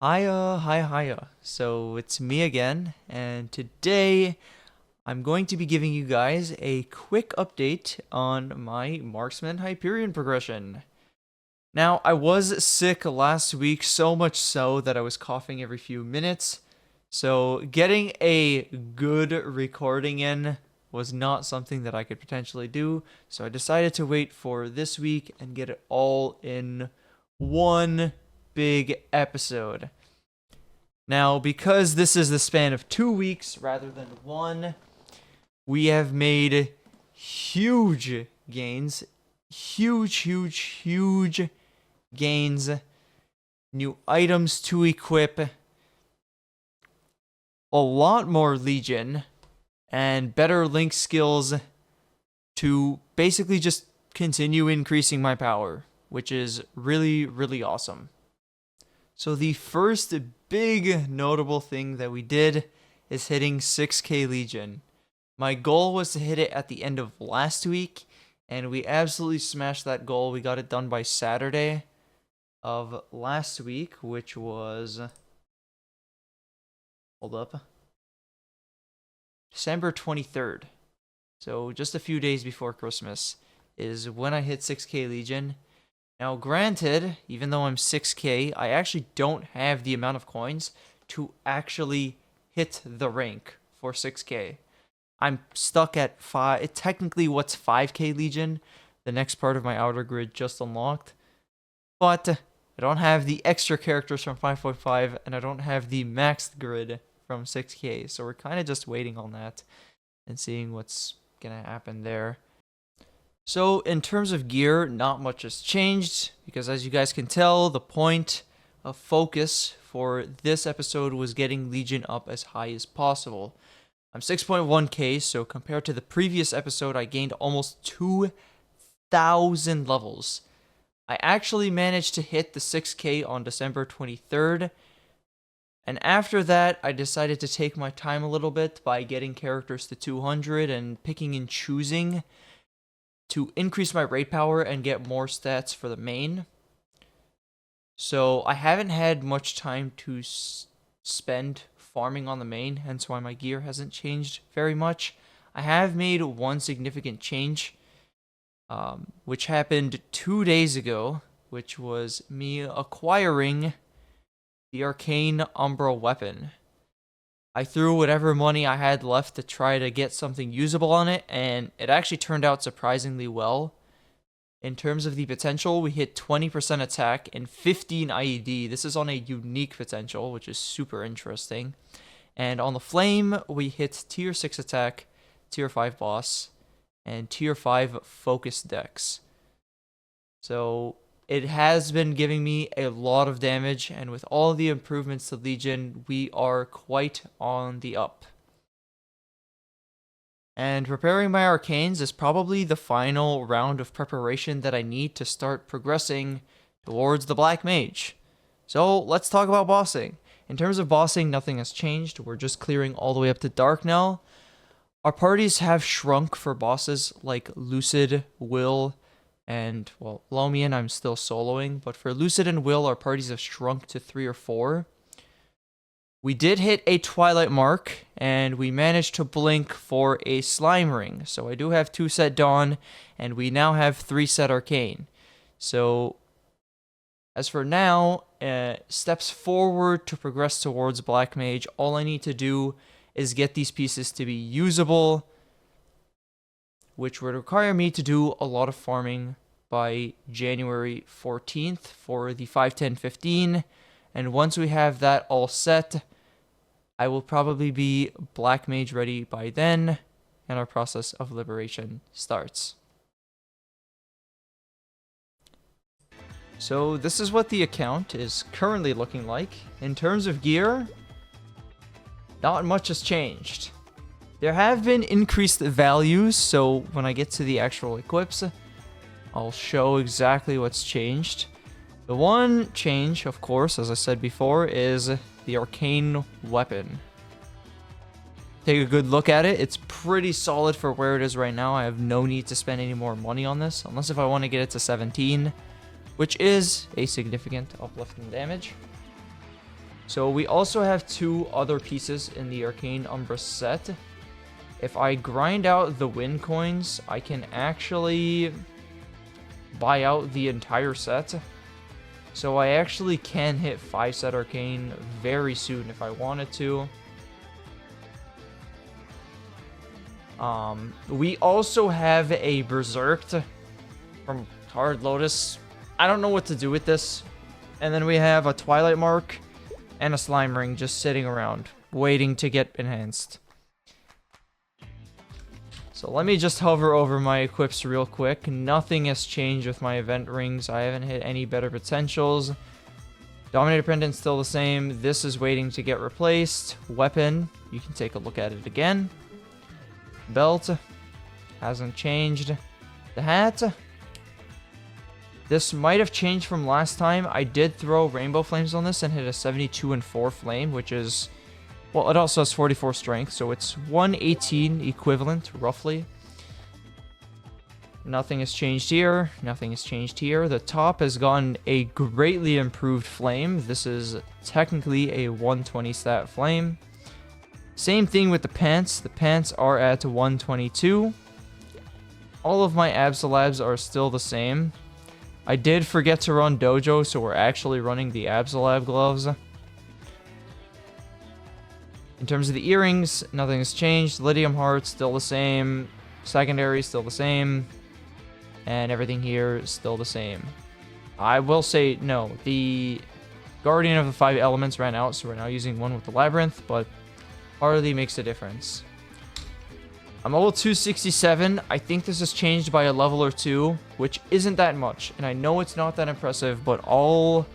Hiya. So it's me again, and today I'm going to be giving you guys a quick update on my Marksman Hyperion progression. Now, I was sick last week, so much so that I was coughing every few minutes, so getting a good recording in was not something that I could potentially do, so I decided to wait for this week and get it all in one big episode. Now, because this is the span of 2 weeks rather than one, we have made huge gains. Huge gains. New items to equip. A lot more Legion. And better link skills to basically just continue increasing my power, which is really awesome. So the first big notable thing that we did is hitting 6k Legion. My goal was to hit it at the end of last week, and we absolutely smashed that goal. We got it done by Saturday of last week, which was... Hold up. December 23rd. So just a few days before Christmas is when I hit 6k Legion. Now, granted, even though I'm 6k, I actually don't have the amount of coins to actually hit the rank for 6k. I'm stuck at 5, technically what's 5k Legion, the next part of my outer grid just unlocked. But I don't have the extra characters from 5.5, and I don't have the maxed grid from 6k, so we're kind of just waiting on that and seeing what's gonna happen there. So, in terms of gear, not much has changed, because as you guys can tell, the point of focus for this episode was getting Legion up as high as possible. I'm 6.1k, so compared to the previous episode, I gained almost 2,000 levels. I actually managed to hit the 6k on December 23rd, and after that, I decided to take my time a little bit by getting characters to 200 and picking and choosing to increase my raid power and get more stats for the main. So I haven't had much time to spend farming on the main, hence why my gear hasn't changed very much. I have made one significant change, which happened 2 days ago, which was me acquiring the Arcane Umbra weapon. I threw whatever money I had left to try to get something usable on it, and it actually turned out surprisingly well. In terms of the potential, we hit 20% attack and 15 IED. This is on a unique potential, which is super interesting. And on the flame, we hit tier 6 attack, tier 5 boss, and tier 5 focus dex. So it has been giving me a lot of damage, and with all the improvements to Legion, we are quite on the up. And preparing my arcanes is probably the final round of preparation that I need to start progressing towards the Black Mage. So let's talk about bossing. In terms of bossing, nothing has changed. We're just clearing all the way up to Dark now. Our parties have shrunk for bosses like Lucid, Will, and, well, Lomian I'm still soloing, but for Lucid and Will, our parties have shrunk to 3 or 4. We did hit a Twilight mark, and we managed to blink for a Slime Ring. So I do have 2 set Dawn, and we now have 3 set Arcane. So, as for now, steps forward to progress towards Black Mage, all I need to do is get these pieces to be usable, which would require me to do a lot of farming by January 14th for the 5-10-15, and once we have that all set, I will probably be Black Mage ready by then, and our process of liberation starts. So this is what the account is currently looking like. In terms of gear, not much has changed. There have been increased values, so when I get to the actual equips, I'll show exactly what's changed. The one change, of course, as I said before, is the Arcane weapon. Take a good look at it. It's pretty solid for where it is right now. I have no need to spend any more money on this, unless if I want to get it to 17, which is a significant uplift in damage. So we also have 2 other pieces in the Arcane Umbra set. If I grind out the win coins, I can actually buy out the entire set. So I actually can hit 5-set Arcane very soon if I wanted to. We also have a Berserked from Hard Lotus. I don't know what to do with this. And then we have a Twilight Mark and a Slime Ring just sitting around, waiting to get enhanced. So let me just hover over my equips real quick. Nothing has changed with my event rings. I haven't hit any better potentials. Dominator Pendant still the same. This is waiting to get replaced. Weapon, you can take a look at it again. Belt, hasn't changed. The hat, this might have changed from last time. I did throw Rainbow Flames on this and hit a 72 and 4 flame, which is, well, it also has 44 strength, so it's 118 equivalent, roughly. Nothing has changed here. Nothing has changed here. The top has gotten a greatly improved flame. This is technically a 120 stat flame. Same thing with the pants. The pants are at 122. All of my Absolabs are still the same. I did forget to run Dojo, so we're actually running the Absolab gloves. In terms of the earrings, nothing has changed. Lithium Heart, still the same. Secondary, still the same. And everything here is still the same. I will say, no, the Guardian of the 5 Elements ran out, so we're now using one with the Labyrinth, but hardly makes a difference. I'm level 267. I think this has changed by a level or 2, which isn't that much. And I know it's not that impressive, but all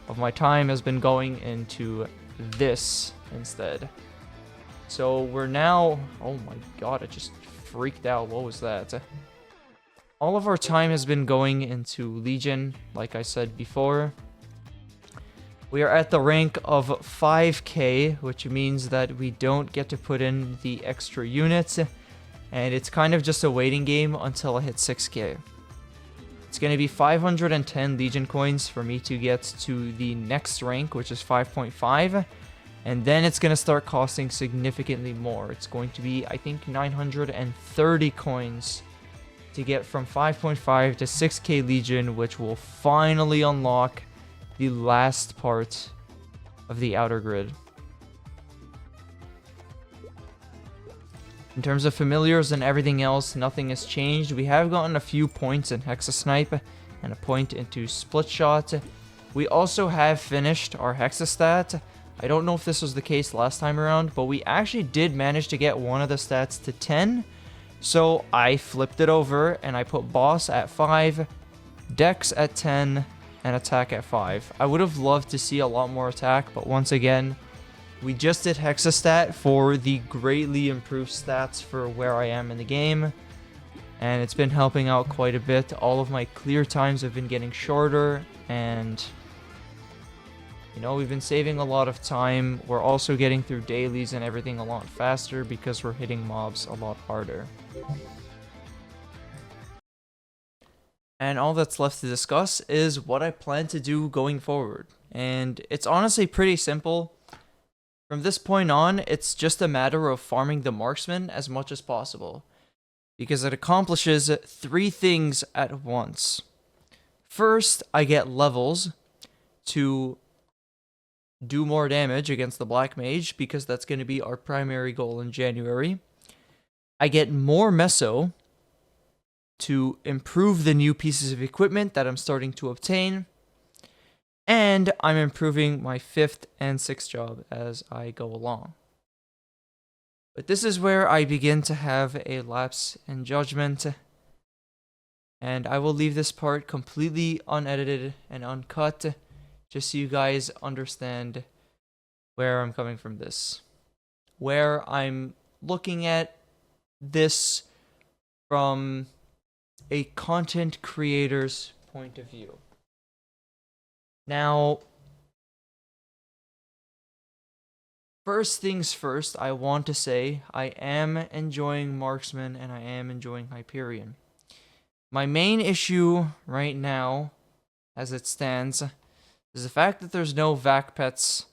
of my time has been going into this instead. So we're now... Oh my god, I just freaked out. What was that? All of our time has been going into Legion, like I said before. We are at the rank of 5k, which means that we don't get to put in the extra units. And it's kind of just a waiting game until I hit 6k. It's going to be 510 Legion coins for me to get to the next rank, which is 5.5. And then it's going to start costing significantly more. It's going to be, I think, 930 coins to get from 5.5 to 6k Legion, which will finally unlock the last part of the outer grid. In terms of familiars and everything else, nothing has changed. We have gotten a few points in Hexa Snipe and a point into Split Shot. We also have finished our Hexa stat. I don't know if this was the case last time around, but we actually did manage to get one of the stats to 10. So I flipped it over and I put Boss at 5, Dex at 10, and Attack at 5. I would have loved to see a lot more attack, but once again, we just did Hexastat for the greatly improved stats for where I am in the game, and it's been helping out quite a bit. All of my clear times have been getting shorter, and you know, we've been saving a lot of time. We're also getting through dailies and everything a lot faster because we're hitting mobs a lot harder. And all that's left to discuss is what I plan to do going forward. And it's honestly pretty simple. From this point on, it's just a matter of farming the Marksman as much as possible, because it accomplishes 3 things at once. First, I get levels to do more damage against the Black Mage, because that's going to be our primary goal in January. I get more Meso to improve the new pieces of equipment that I'm starting to obtain. And I'm improving my 5th and 6th job as I go along. But this is where I begin to have a lapse in judgment. And I will leave this part completely unedited and uncut, just so you guys understand where I'm coming from this. Where I'm looking at this from a content creator's point of view. Now, first things first, I want to say I am enjoying Marksman and I am enjoying Hyperion. My main issue right now, as it stands, is the fact that there's no vac pets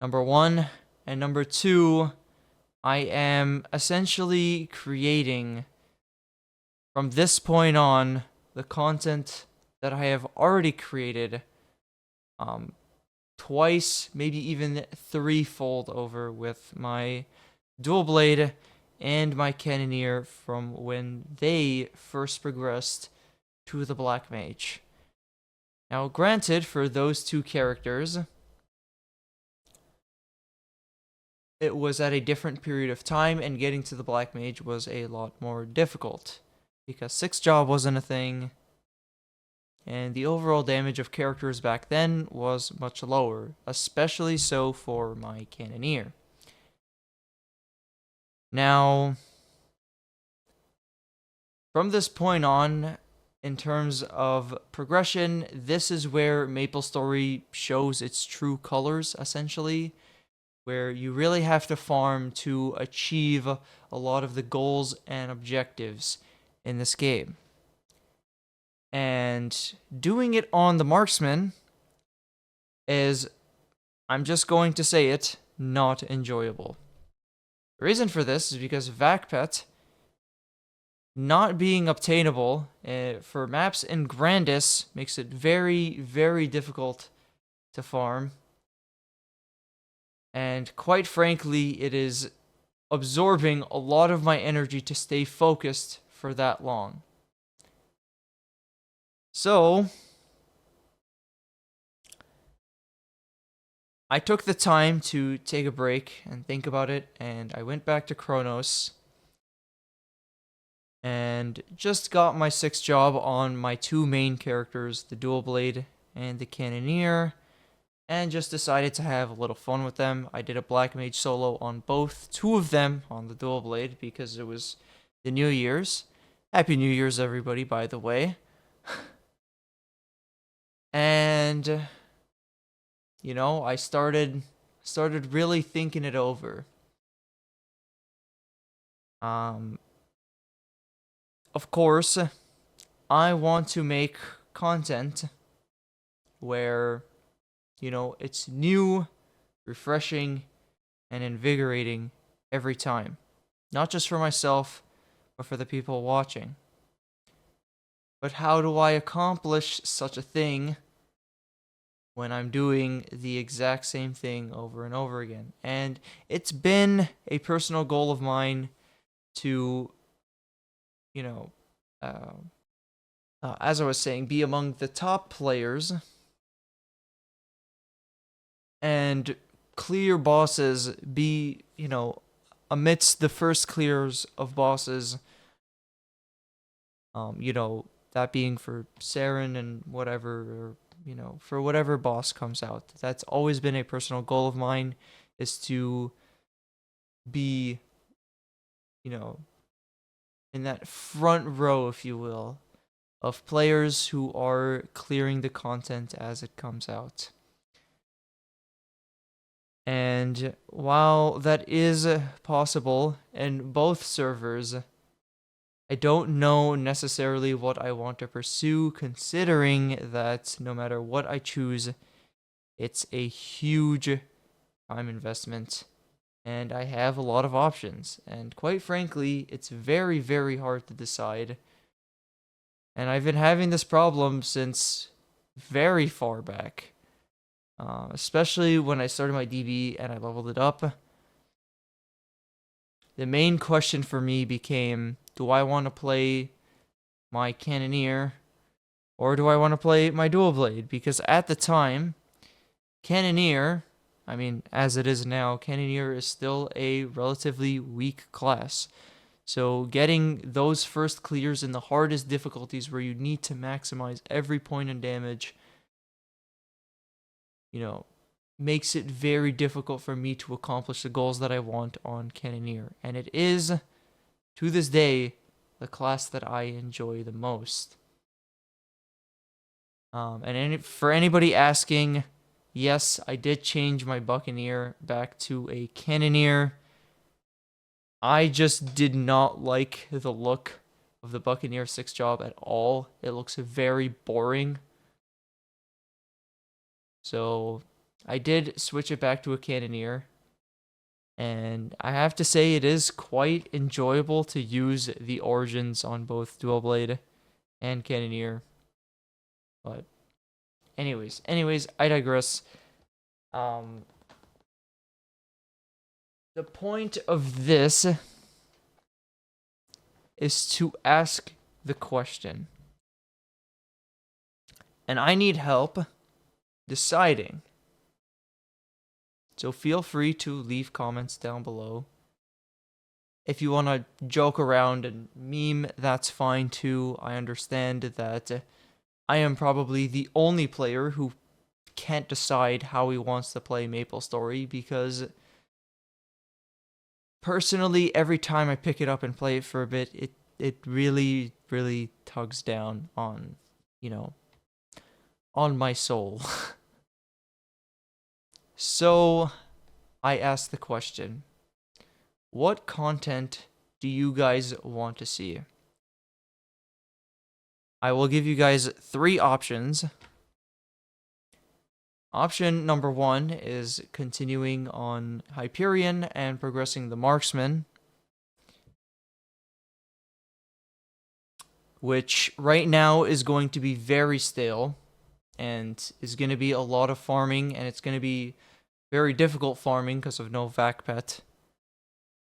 Number one. And number two, I am essentially creating, from this point on, the content that I have already created twice, maybe even threefold over with my dual blade and my cannoneer from when they first progressed to the Black Mage. Now, granted, for those two characters, it was at a different period of time, and getting to the Black Mage was a lot more difficult, because 6 job wasn't a thing, and the overall damage of characters back then was much lower, especially so for my cannoneer. Now, from this point on, in terms of progression, this is where MapleStory shows its true colors, essentially, where you really have to farm to achieve a lot of the goals and objectives in this game. And doing it on the Marksman is, I'm just going to say it, not enjoyable. The reason for this is because VACPET not being obtainable for maps in Grandis makes it very, very difficult to farm. And quite frankly, it is absorbing a lot of my energy to stay focused for that long. So, I took the time to take a break and think about it, and I went back to Chronos and just got my 6th job on my two main characters, the Dual Blade and the Cannoneer, and just decided to have a little fun with them. I did a Black Mage solo on both, two of them on the Dual Blade, because it was the New Year's. Happy New Year's, everybody, by the way. And, you know, I started really thinking it over. Of course, I want to make content where, you know, it's new, refreshing, and invigorating every time. Not just for myself, but for the people watching. But how do I accomplish such a thing when I'm doing the exact same thing over and over again? And it's been a personal goal of mine to, you know, as I was saying, be among the top players and clear bosses, be, you know, amidst the first clears of bosses, you know, that being for Saren and whatever, or, you know, for whatever boss comes out. That's always been a personal goal of mine, is to be, you know, in that front row, if you will, of players who are clearing the content as it comes out. And while that is possible in both servers, I don't know necessarily what I want to pursue, considering that no matter what I choose, it's a huge time investment, and I have a lot of options. And quite frankly, it's very, very hard to decide. And I've been having this problem since very far back. Especially when I started my DB and I leveled it up. The main question for me became, do I want to play my Cannoneer or do I want to play my Dual Blade? Because at the time, Cannoneer, I mean, as it is now, Cannoneer is still a relatively weak class. So getting those first clears in the hardest difficulties where you need to maximize every point in damage, you know, makes it very difficult for me to accomplish the goals that I want on Cannoneer. And it is, to this day, the class that I enjoy the most. For anybody asking, yes, I did change my Buccaneer back to a Cannoneer. I just did not like the look of the Buccaneer 6 job at all. It looks very boring. So I did switch it back to a Cannoneer, and I have to say it is quite enjoyable to use the origins on both Dual Blade and Cannoneer. But anyways, I digress. Um, the point of this is to ask the question. And I need help deciding. So feel free to leave comments down below. If you want to joke around and meme, that's fine too. I understand that I am probably the only player who can't decide how he wants to play MapleStory, because personally, every time I pick it up and play it for a bit, it really, really tugs down on, on my soul. So, I asked the question, what content do you guys want to see? I will give you guys 3 options. Option number 1 is continuing on Hyperion and progressing the Marksman, which right now is going to be very stale and is going to be a lot of farming, and it's going to be very difficult farming because of no vac pet.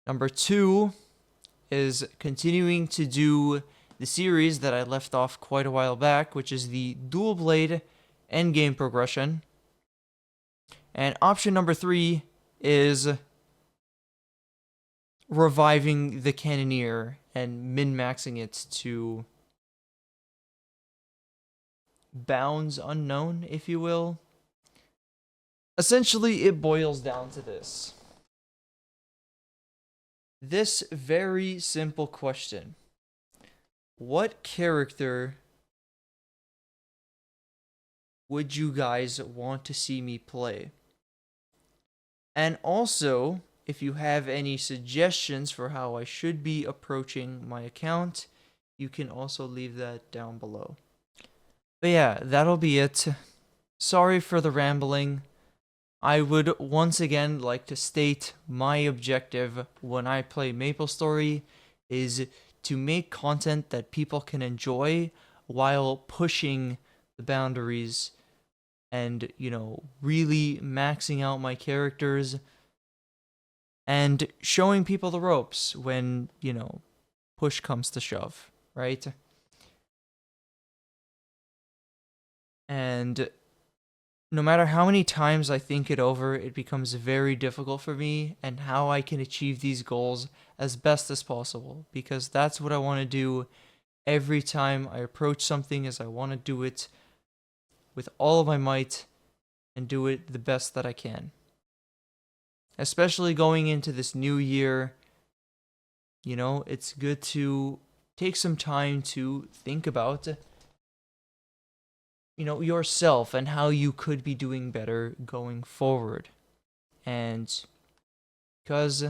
Number 2 is continuing to do the series that I left off quite a while back, which is the Dual Blade endgame progression. And option number 3 is reviving the Cannoneer and min-maxing it to bounds unknown, if you will. Essentially, it boils down to this. This very simple question. What character would you guys want to see me play? And also, if you have any suggestions for how I should be approaching my account, you can also leave that down below. But yeah, that'll be it. Sorry for the rambling. I would once again like to state my objective when I play MapleStory is to make content that people can enjoy while pushing the boundaries and, really maxing out my characters and showing people the ropes when, push comes to shove, right? And no matter how many times I think it over, it becomes very difficult for me and how I can achieve these goals as best as possible, because that's what I want to do every time I approach something, is I want to do it with all of my might and do it the best that I can. Especially going into this new year, it's good to take some time to think about yourself and how you could be doing better going forward. And because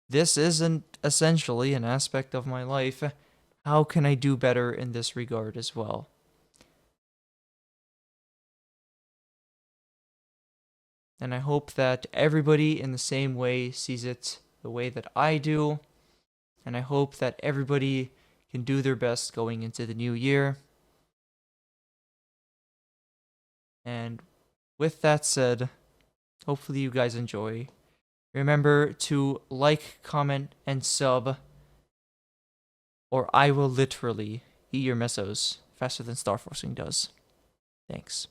this isn't essentially an aspect of my life, how can I do better in this regard as well? And I hope that everybody in the same way sees it the way that I do. And I hope that everybody can do their best going into the new year. And with that said, hopefully you guys enjoy. Remember to like, comment, and sub, or I will literally eat your mesos faster than Starforcing does. Thanks.